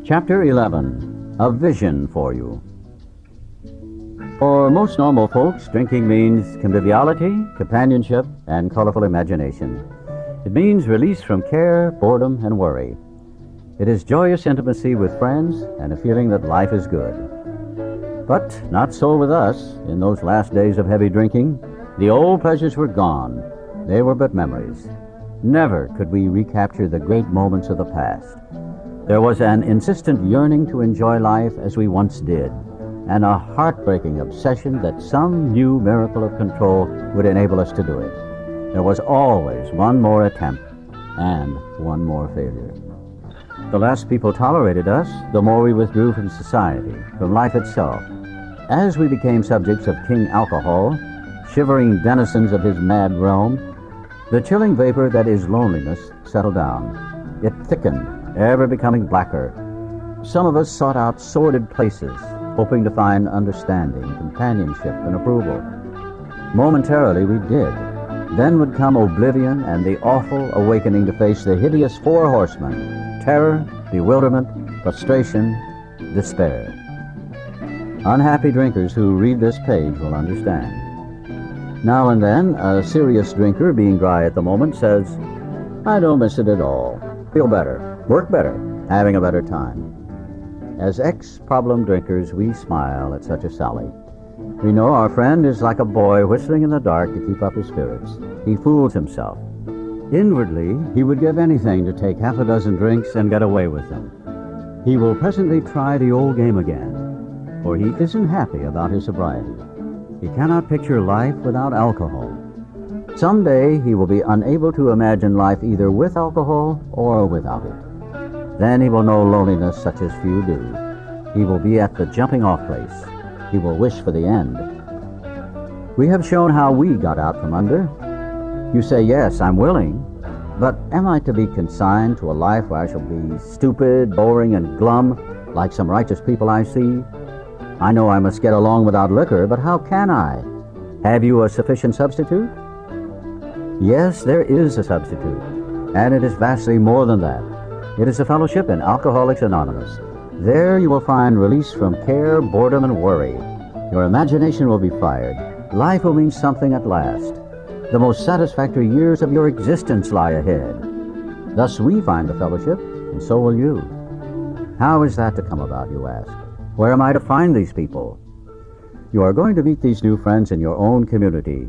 Chapter 11, A Vision for You. For most normal folks, drinking means conviviality, companionship, and colorful imagination. It means release from care, boredom, and worry. It is joyous intimacy with friends and a feeling that life is good. But not so with us. In those last days of heavy drinking, the old pleasures were gone. They were but memories. Never could we recapture the great moments of the past. There was an insistent yearning to enjoy life as we once did, and a heartbreaking obsession that some new miracle of control would enable us to do it. There was always one more attempt and one more failure. The less people tolerated us, the more we withdrew from society, from life itself. As we became subjects of King Alcohol, shivering denizens of his mad realm, the chilling vapor that is loneliness settled down. It thickened, ever becoming blacker. Some of us sought out sordid places, hoping to find understanding, companionship, and approval. Momentarily we did. Then would come oblivion and the awful awakening to face the hideous four horsemen: terror, bewilderment, frustration, despair. Unhappy drinkers who read this page will understand. Now and then, a serious drinker, being dry at the moment, says, "I don't miss it at all. Feel better. Work better, having a better time." As ex-problem drinkers, we smile at such a sally. We know our friend is like a boy whistling in the dark to keep up his spirits. He fools himself. Inwardly, he would give anything to take half a dozen drinks and get away with them. He will presently try the old game again, for he isn't happy about his sobriety. He cannot picture life without alcohol. Someday he will be unable to imagine life either with alcohol or without it. Then he will know loneliness such as few do. He will be at the jumping-off place. He will wish for the end. We have shown how we got out from under. You say, "Yes, I'm willing, but am I to be consigned to a life where I shall be stupid, boring, and glum, like some righteous people I see? I know I must get along without liquor, but how can I? Have you a sufficient substitute?" Yes, there is a substitute, and it is vastly more than that. It is a fellowship in Alcoholics Anonymous. There you will find release from care, boredom, and worry. Your imagination will be fired. Life will mean something at last. The most satisfactory years of your existence lie ahead. Thus we find the fellowship, and so will you. How is that to come about, you ask? Where am I to find these people? You are going to meet these new friends in your own community.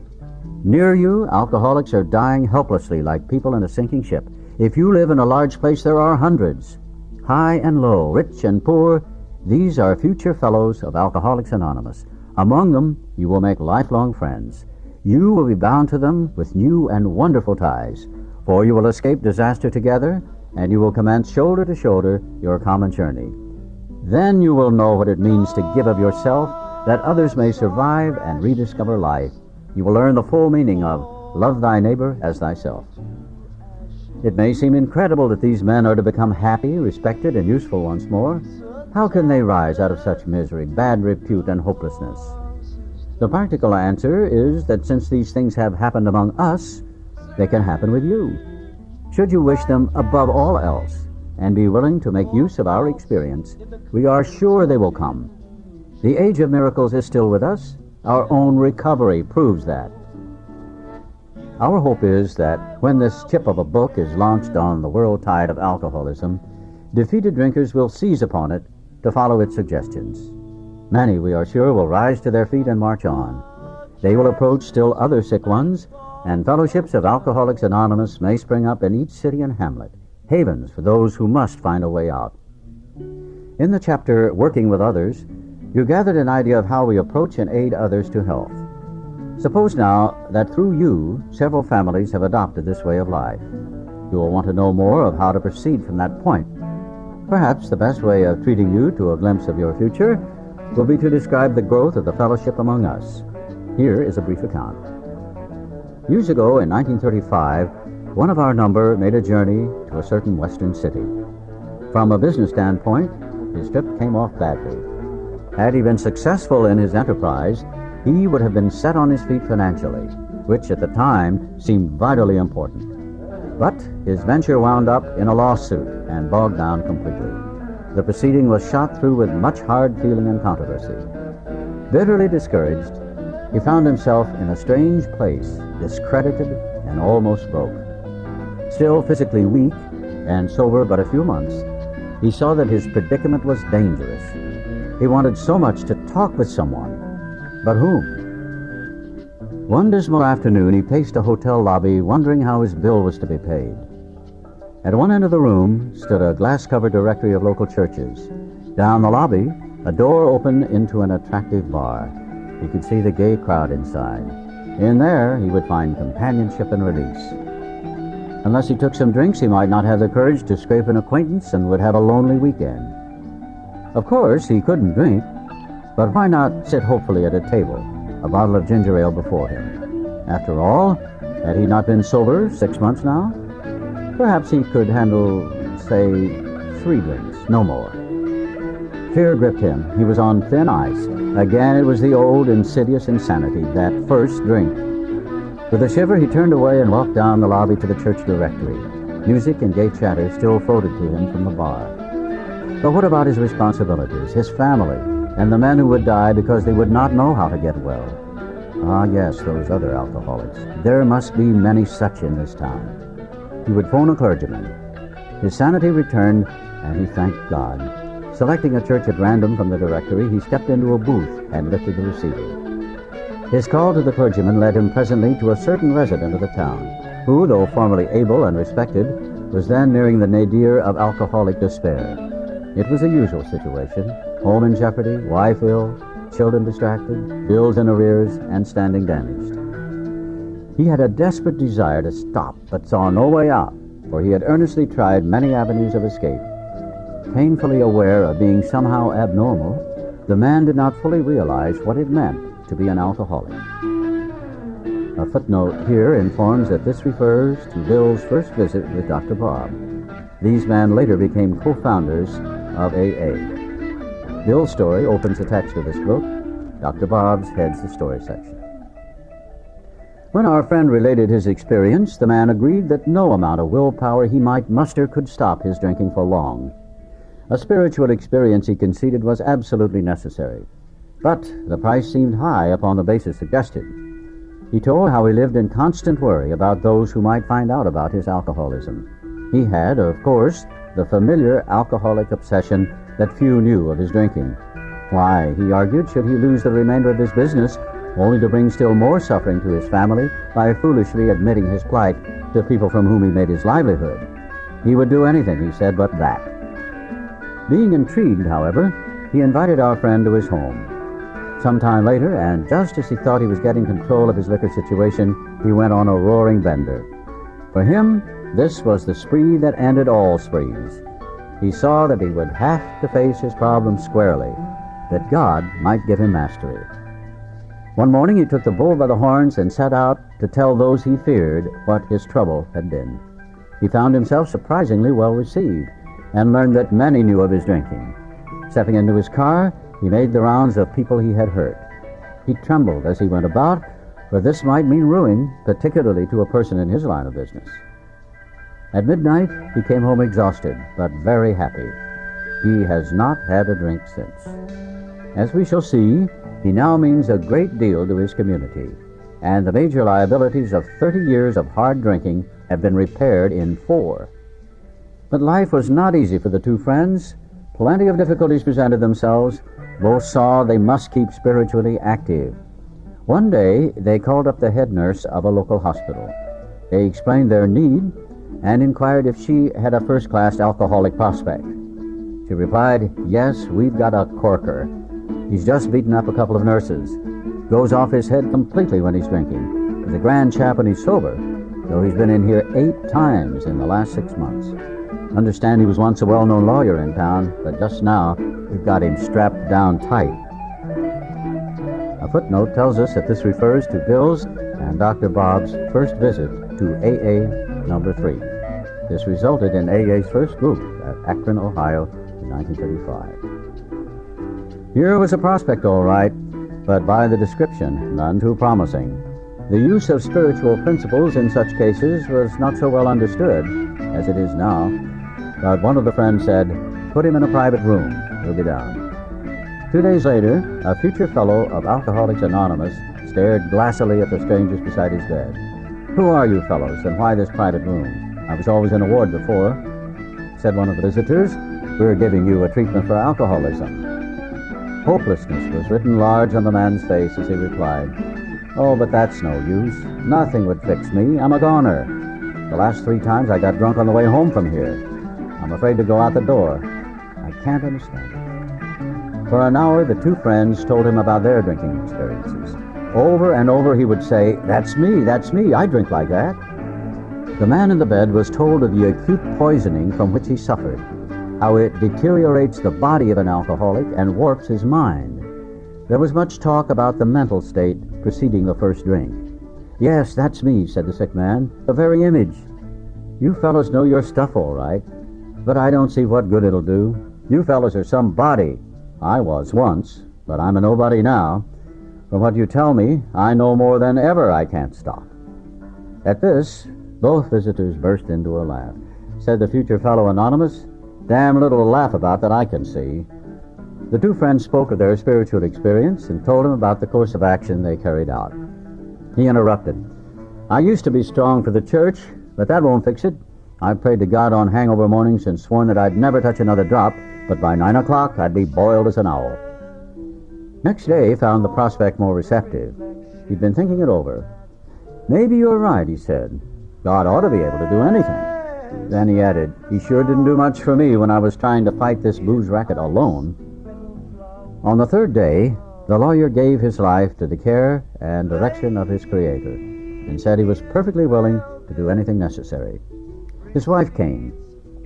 Near you, alcoholics are dying helplessly like people in a sinking ship. If you live in a large place, there are hundreds. High and low, rich and poor, these are future fellows of Alcoholics Anonymous. Among them, you will make lifelong friends. You will be bound to them with new and wonderful ties, for you will escape disaster together, and you will commence shoulder to shoulder your common journey. Then you will know what it means to give of yourself, that others may survive and rediscover life. You will learn the full meaning of love thy neighbor as thyself. It may seem incredible that these men are to become happy, respected, and useful once more. How can they rise out of such misery, bad repute, and hopelessness? The practical answer is that since these things have happened among us, they can happen with you. Should you wish them above all else, and be willing to make use of our experience, we are sure they will come. The age of miracles is still with us. Our own recovery proves that. Our hope is that when this tip of a book is launched on the world tide of alcoholism, defeated drinkers will seize upon it to follow its suggestions. Many, we are sure, will rise to their feet and march on. They will approach still other sick ones, and fellowships of Alcoholics Anonymous may spring up in each city and hamlet, havens for those who must find a way out. In the chapter, Working with Others, you gathered an idea of how we approach and aid others to health. Suppose now that through you, several families have adopted this way of life. You will want to know more of how to proceed from that point. Perhaps the best way of treating you to a glimpse of your future will be to describe the growth of the fellowship among us. Here is a brief account. Years ago, in 1935, one of our number made a journey to a certain western city. From a business standpoint, his trip came off badly. Had he been successful in his enterprise, he would have been set on his feet financially, which at the time seemed vitally important. But his venture wound up in a lawsuit and bogged down completely. The proceeding was shot through with much hard feeling and controversy. Bitterly discouraged, he found himself in a strange place, discredited and almost broke. Still physically weak and sober but a few months, he saw that his predicament was dangerous. He wanted so much to talk with someone, but whom? One dismal afternoon, he paced a hotel lobby, wondering how his bill was to be paid. At one end of the room stood a glass-covered directory of local churches. Down the lobby, a door opened into an attractive bar. He could see the gay crowd inside. In there, he would find companionship and release. Unless he took some drinks, he might not have the courage to scrape an acquaintance and would have a lonely weekend. Of course, he couldn't drink, but why not sit hopefully at a table, a bottle of ginger ale before him? After all, had he not been sober 6 months now? Perhaps he could handle, say, 3 drinks, no more. Fear gripped him. He was on thin ice. Again, it was the old insidious insanity, that first drink. With a shiver, he turned away and walked down the lobby to the church directory. Music and gay chatter still floated to him from the bar. But what about his responsibilities, his family, and the men who would die because they would not know how to get well? Ah, yes, those other alcoholics. There must be many such in this town. He would phone a clergyman. His sanity returned, and he thanked God. Selecting a church at random from the directory, he stepped into a booth and lifted the receiver. His call to the clergyman led him presently to a certain resident of the town, who, though formerly able and respected, was then nearing the nadir of alcoholic despair. It was the usual situation: home in jeopardy, wife ill, children distracted, bills in arrears, and standing damaged. He had a desperate desire to stop, but saw no way out, for he had earnestly tried many avenues of escape. Painfully aware of being somehow abnormal, the man did not fully realize what it meant to be an alcoholic. A footnote here informs that this refers to Bill's first visit with Dr. Bob. These men later became co-founders of AA. Bill's story opens the text of this book. Dr. Bob's heads the story section. When our friend related his experience, the man agreed that no amount of willpower he might muster could stop his drinking for long. A spiritual experience, he conceded, was absolutely necessary, but the price seemed high upon the basis suggested. He told how he lived in constant worry about those who might find out about his alcoholism. He had, of course, the familiar alcoholic obsession that few knew of his drinking. Why, he argued, should he lose the remainder of his business, only to bring still more suffering to his family by foolishly admitting his plight to people from whom he made his livelihood? He would do anything, he said, but that. Being intrigued, however, he invited our friend to his home. Some time later, and just as he thought he was getting control of his liquor situation, he went on a roaring bender. For him, this was the spree that ended all sprees. He saw that he would have to face his problems squarely, that God might give him mastery. One morning he took the bull by the horns and set out to tell those he feared what his trouble had been. He found himself surprisingly well received, and learned that many knew of his drinking. Stepping into his car, he made the rounds of people he had hurt. He trembled as he went about, for this might mean ruin, particularly to a person in his line of business. At midnight, he came home exhausted, but very happy. He has not had a drink since. As we shall see, he now means a great deal to his community, and the major liabilities of 30 years of hard drinking have been repaired in 4. But life was not easy for the two friends. Plenty of difficulties presented themselves. Both saw they must keep spiritually active. One day, they called up the head nurse of a local hospital. They explained their need and inquired if she had a first-class alcoholic prospect. She replied, "Yes, we've got a corker. He's just beaten up a couple of nurses. Goes off his head completely when he's drinking. He's a grand chap when he's sober, though he's been in here 8 times in the last 6 months. Understand he was once a well-known lawyer in town, but just now we've got him strapped down tight." A footnote tells us that this refers to Bill's and Dr. Bob's first visit to AA number 3. This resulted in AA's first group at Akron, Ohio in 1935. Here was a prospect, all right, but by the description, none too promising. The use of spiritual principles in such cases was not so well understood as it is now. But one of the friends said, "Put him in a private room. He'll be down." 2 days later, a future fellow of Alcoholics Anonymous stared glassily at the strangers beside his bed. "Who are you fellows, and why this private room? I was always in a ward before," said one of the visitors. "We're giving you a treatment for alcoholism." Hopelessness was written large on the man's face as he replied, "Oh, but that's no use. Nothing would fix me. I'm a goner. The last 3 times I got drunk on the way home from here. I'm afraid to go out the door. I can't understand it." For an hour, the two friends told him about their drinking experiences. Over and over he would say, that's me, I drink like that." The man in the bed was told of the acute poisoning from which he suffered, how it deteriorates the body of an alcoholic and warps his mind. There was much talk about the mental state preceding the first drink. "Yes, that's me," said the sick man, "the very image. You fellows know your stuff all right, but I don't see what good it'll do. You fellows are somebody. I was once, but I'm a nobody now. From what you tell me, I know more than ever I can't stop." At this, both visitors burst into a laugh. Said the future fellow anonymous, "Damn little to laugh about that I can see." The two friends spoke of their spiritual experience and told him about the course of action they carried out. He interrupted, "I used to be strong for the church, but that won't fix it. I've prayed to God on hangover mornings and sworn that I'd never touch another drop, but by 9 o'clock I'd be boiled as an owl." Next day found the prospect more receptive. He'd been thinking it over. "Maybe you're right," he said. "God ought to be able to do anything." Then he added, "He sure didn't do much for me when I was trying to fight this booze racket alone." On the 3rd day, the lawyer gave his life to the care and direction of his Creator and said he was perfectly willing to do anything necessary. His wife came,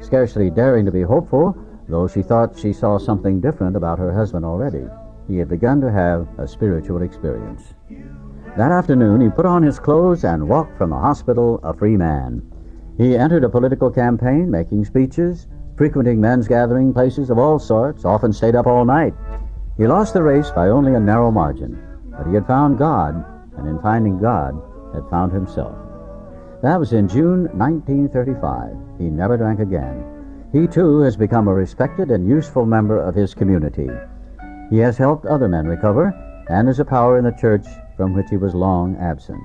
scarcely daring to be hopeful, though she thought she saw something different about her husband already. He had begun to have a spiritual experience. That afternoon, he put on his clothes and walked from the hospital a free man. He entered a political campaign, making speeches, frequenting men's gathering places of all sorts, often stayed up all night. He lost the race by only a narrow margin, but he had found God, and in finding God, had found himself. That was in June 1935. He never drank again. He, too, has become a respected and useful member of his community. He has helped other men recover, and is a power in the church from which he was long absent.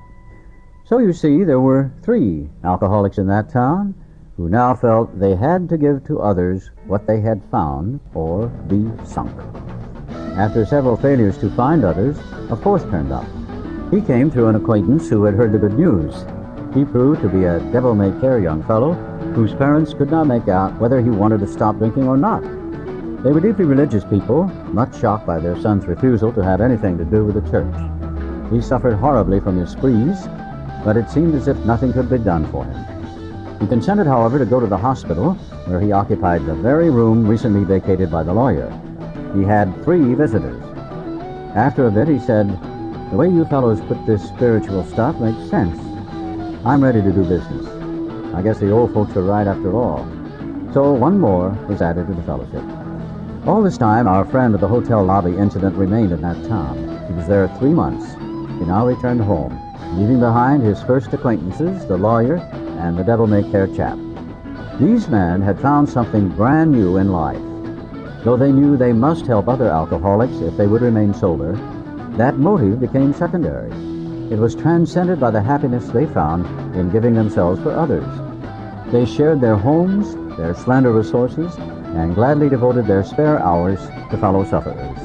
So you see, there were 3 alcoholics in that town, who now felt they had to give to others what they had found or be sunk. After several failures to find others, a fourth turned up. He came through an acquaintance who had heard the good news. He proved to be a devil-may-care young fellow whose parents could not make out whether he wanted to stop drinking or not. They were deeply religious people, much shocked by their son's refusal to have anything to do with the church. He suffered horribly from his sprees, but it seemed as if nothing could be done for him. He consented, however, to go to the hospital, where he occupied the very room recently vacated by the lawyer. He had 3 visitors. After a bit, he said, "The way you fellows put this spiritual stuff makes sense. I'm ready to do business. I guess the old folks are right after all." So one more was added to the fellowship. All this time, our friend of the hotel lobby incident remained in that town. He was there 3 months. He now returned home, leaving behind his first acquaintances, the lawyer and the devil-may-care chap. These men had found something brand new in life. Though they knew they must help other alcoholics if they would remain sober, that motive became secondary. It was transcended by the happiness they found in giving themselves for others. They shared their homes, their slender resources, and gladly devoted their spare hours to fellow sufferers.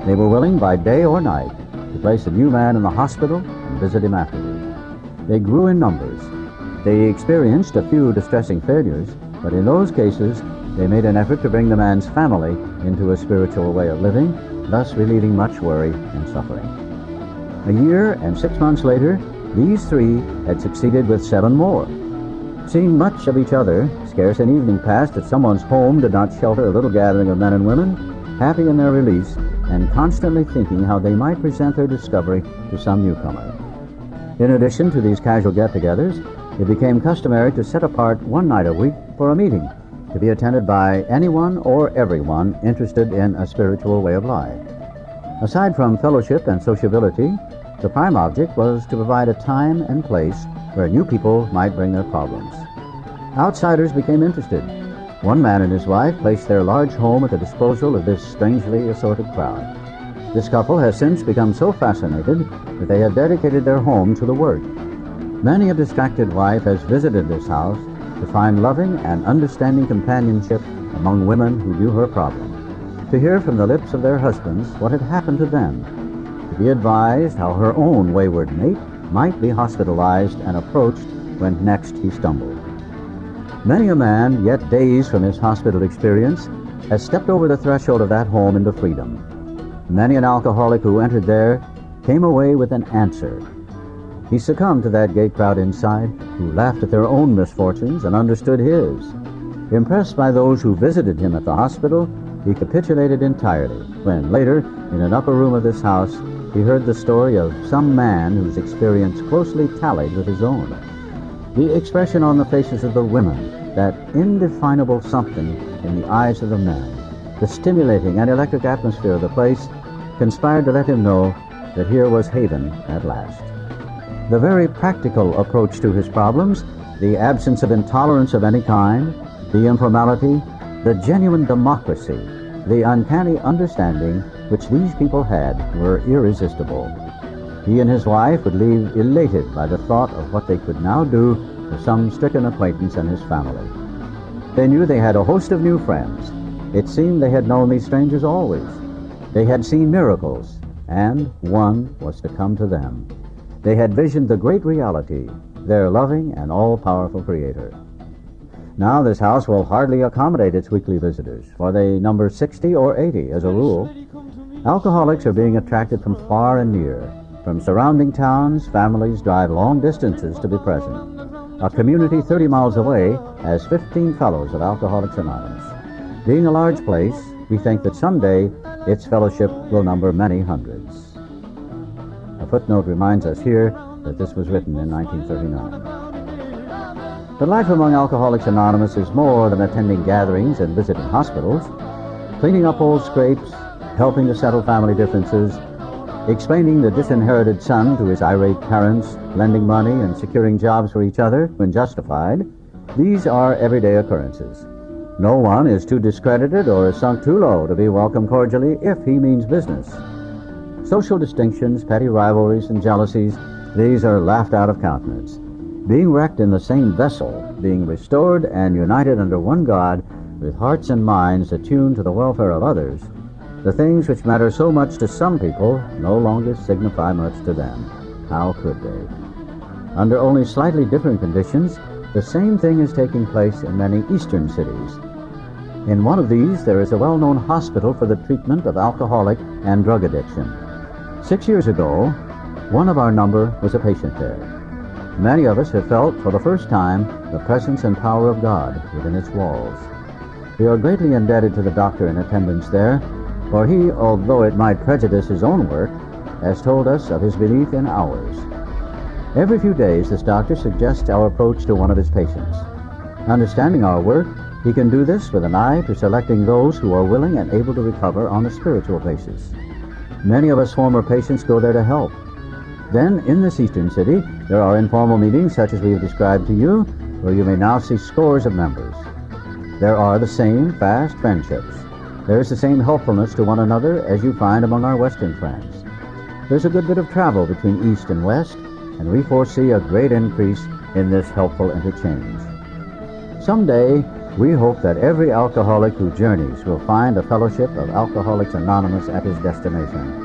They were willing by day or night to place a new man in the hospital and visit him afterward. They grew in numbers. They experienced a few distressing failures, but in those cases, they made an effort to bring the man's family into a spiritual way of living, thus relieving much worry and suffering. A year and 6 months later, these 3 had succeeded with 7 more. Seeing much of each other, scarce an evening passed that someone's home did not shelter a little gathering of men and women, happy in their release and constantly thinking how they might present their discovery to some newcomer. In addition to these casual get-togethers, it became customary to set apart one night a week for a meeting, to be attended by anyone or everyone interested in a spiritual way of life. Aside from fellowship and sociability, the prime object was to provide a time and place where new people might bring their problems. Outsiders became interested. One man and his wife placed their large home at the disposal of this strangely assorted crowd. This couple has since become so fascinated that they have dedicated their home to the work. Many a distracted wife has visited this house to find loving and understanding companionship among women who knew her problem, to hear from the lips of their husbands what had happened to them, to be advised how her own wayward mate might be hospitalized and approached when next he stumbled. Many a man, yet days from his hospital experience, has stepped over the threshold of that home into freedom. Many an alcoholic who entered there came away with an answer. He succumbed to that gay crowd inside, who laughed at their own misfortunes and understood his. Impressed by those who visited him at the hospital, he capitulated entirely when, later, in an upper room of this house, he heard the story of some man whose experience closely tallied with his own. The expression on the faces of the women, that indefinable something in the eyes of the men, the stimulating and electric atmosphere of the place, conspired to let him know that here was haven at last. The very practical approach to his problems, the absence of intolerance of any kind, the informality, the genuine democracy, the uncanny understanding which these people had were irresistible. He and his wife would leave elated by the thought of what they could now do for some stricken acquaintance and his family. They knew they had a host of new friends. It seemed they had known these strangers always. They had seen miracles, and one was to come to them. They had visioned the great reality, their loving and all-powerful Creator. Now this house will hardly accommodate its weekly visitors, for they number 60 or 80 as a rule. Alcoholics are being attracted from far and near. From surrounding towns, families drive long distances to be present. A community 30 miles away has 15 fellows of Alcoholics Anonymous. Being a large place, we think that someday its fellowship will number many hundreds. A footnote reminds us here that this was written in 1939. But life among Alcoholics Anonymous is more than attending gatherings and visiting hospitals, cleaning up old scrapes, helping to settle family differences, explaining the disinherited son to his irate parents, lending money and securing jobs for each other when justified. These are everyday occurrences. No one is too discredited or is sunk too low to be welcomed cordially if he means business. Social distinctions, petty rivalries, and jealousies, these are laughed out of countenance. being wrecked in the same vessel, being restored and united under one God, with hearts and minds attuned to the welfare of others, the things which matter so much to some people no longer signify much to them. How could they? Under only slightly different conditions, the same thing is taking place in many eastern cities. In one of these, there is a well-known hospital for the treatment of alcoholic and drug addiction. 6 years ago, one of our number was a patient there. Many of us have felt for the first time the presence and power of God within its walls. We are greatly indebted to the doctor in attendance there, for he, although it might prejudice his own work, has told us of his belief in ours. Every few days, this doctor suggests our approach to one of his patients. Understanding our work, he can do this with an eye to selecting those who are willing and able to recover on a spiritual basis. Many of us former patients go there to help. Then, in this eastern city, there are informal meetings such as we have described to you, where you may now see scores of members. There are the same fast friendships. There is the same helpfulness to one another as you find among our Western friends. There's a good bit of travel between East and West, and we foresee a great increase in this helpful interchange. Someday, we hope that every alcoholic who journeys will find a fellowship of Alcoholics Anonymous at his destination.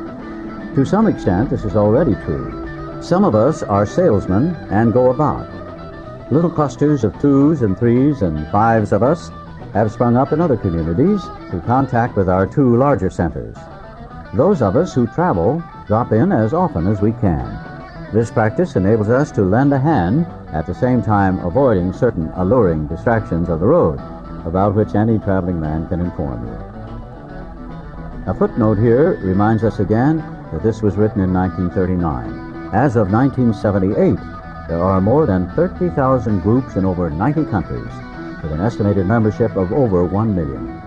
To some extent, this is already true. Some of us are salesmen and go about. Little clusters of 2s and 3s and 5s of us have sprung up in other communities through contact with our 2 larger centers. Those of us who travel drop in as often as we can. This practice enables us to lend a hand, at the same time avoiding certain alluring distractions of the road, about which any traveling man can inform you. A footnote here reminds us again that this was written in 1939. As of 1978, there are more than 30,000 groups in over 90 countries, with an estimated membership of over 1 million.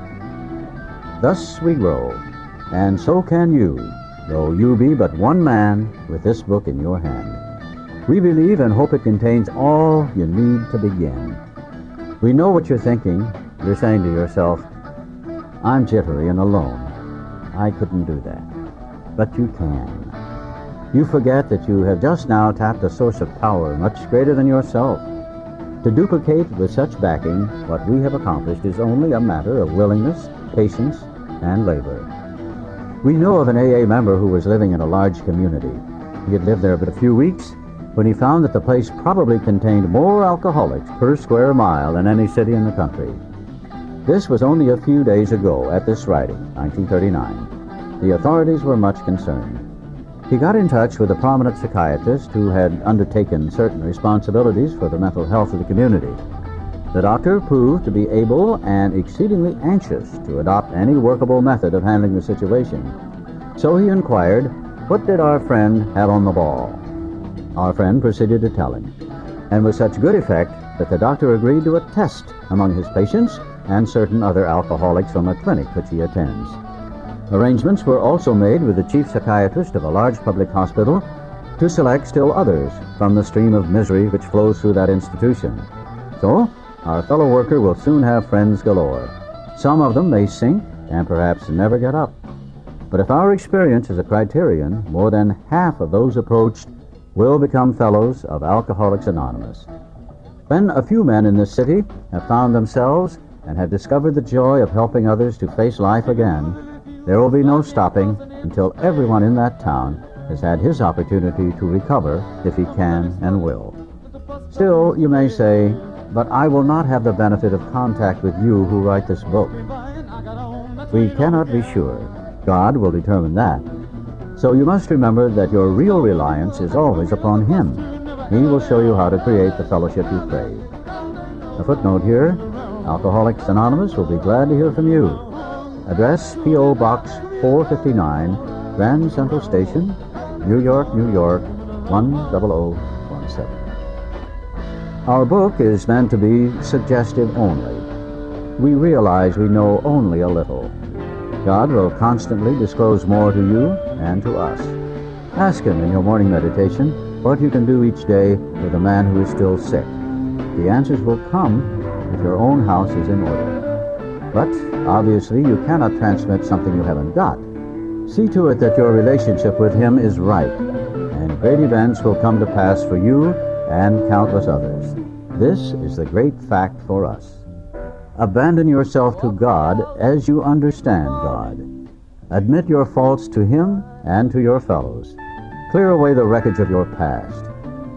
Thus we grow, and so can you, though you be but one man with this book in your hand. We believe and hope it contains all you need to begin. We know what you're thinking. You're saying to yourself, I'm jittery and alone. I couldn't do that. But you can. You forget that you have just now tapped a source of power much greater than yourself. To duplicate with such backing what we have accomplished is only a matter of willingness, patience, and labor. We know of an AA member who was living in a large community. He had lived there but a few weeks when he found that the place probably contained more alcoholics per square mile than any city in the country. This was only a few days ago at this writing, 1939. The authorities were much concerned. He got in touch with a prominent psychiatrist who had undertaken certain responsibilities for the mental health of the community. The doctor proved to be able and exceedingly anxious to adopt any workable method of handling the situation. So he inquired, what did our friend have on the ball? Our friend proceeded to tell him, and with such good effect that the doctor agreed to a test among his patients and certain other alcoholics from a clinic which he attends. Arrangements were also made with the chief psychiatrist of a large public hospital to select still others from the stream of misery which flows through that institution. So, our fellow worker will soon have friends galore. Some of them may sink and perhaps never get up. But if our experience is a criterion, more than half of those approached will become fellows of Alcoholics Anonymous. When a few men in this city have found themselves and have discovered the joy of helping others to face life again, there will be no stopping until everyone in that town has had his opportunity to recover if he can and will. Still, you may say, but I will not have the benefit of contact with you who write this book. We cannot be sure. God will determine that. So you must remember that your real reliance is always upon Him. He will show you how to create the fellowship you crave. A footnote here, Alcoholics Anonymous will be glad to hear from you. Address P.O. Box 459, Grand Central Station, New York, New York, 10017. Our book is meant to be suggestive only. We realize we know only a little. God will constantly disclose more to you and to us. Ask Him in your morning meditation what you can do each day with a man who is still sick. The answers will come if your own house is in order. But obviously you cannot transmit something you haven't got. See to it that your relationship with Him is right, and great events will come to pass for you and countless others. This is the great fact for us. Abandon yourself to God as you understand God. Admit your faults to Him and to your fellows. Clear away the wreckage of your past.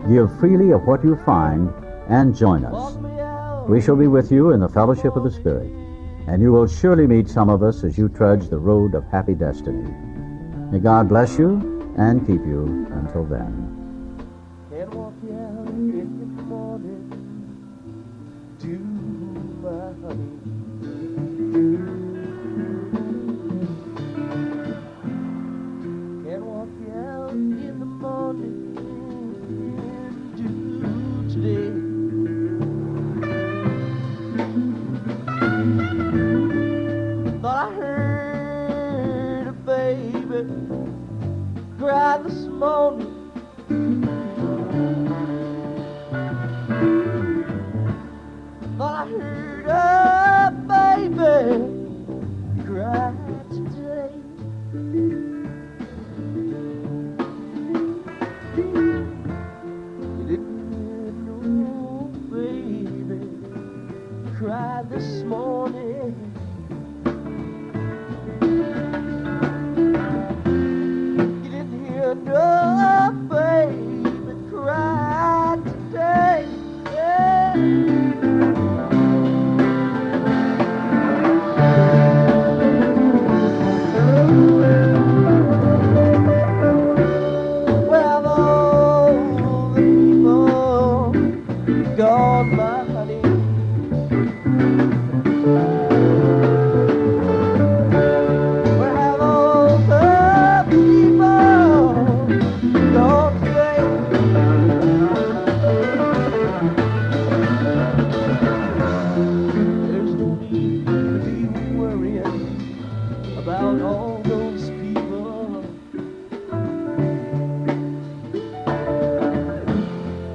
Give freely of what you find and join us. We shall be with you in the fellowship of the Spirit, and you will surely meet some of us as you trudge the road of happy destiny. May God bless you and keep you until then. Can't walk you out in the morning to my honey. Can't walk you out in the morning to today. Thought I heard a baby cry this morning. Thought I heard a baby cry today. You didn't hear no baby cry this morning. You didn't hear no baby cry today. Yeah. Well, all the people gone, my honey. Where have all the people gone today? There's no need to be worrying about all those people.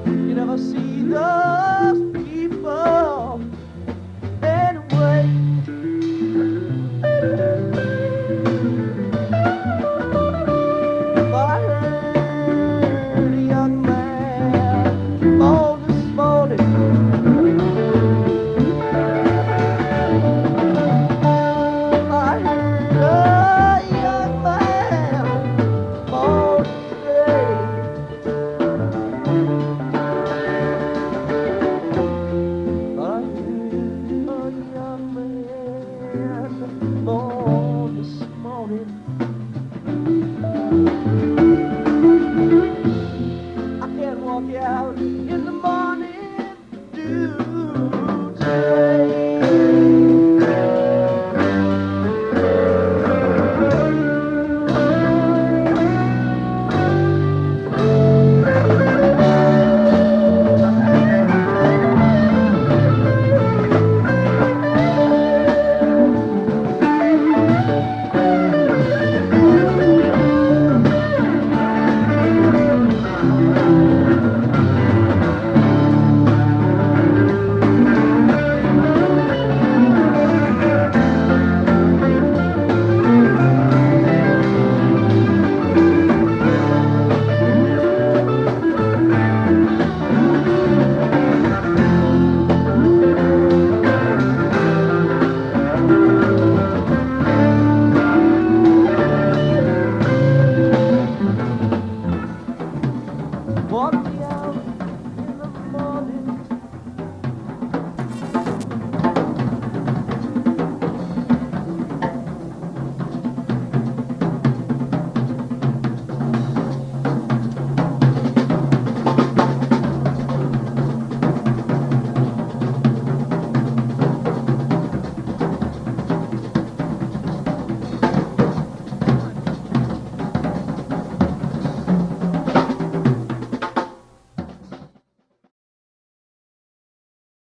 You never see those people anyway. But I heard a young man moan this morning. I heard a young man moan today. I heard a young man born this morning.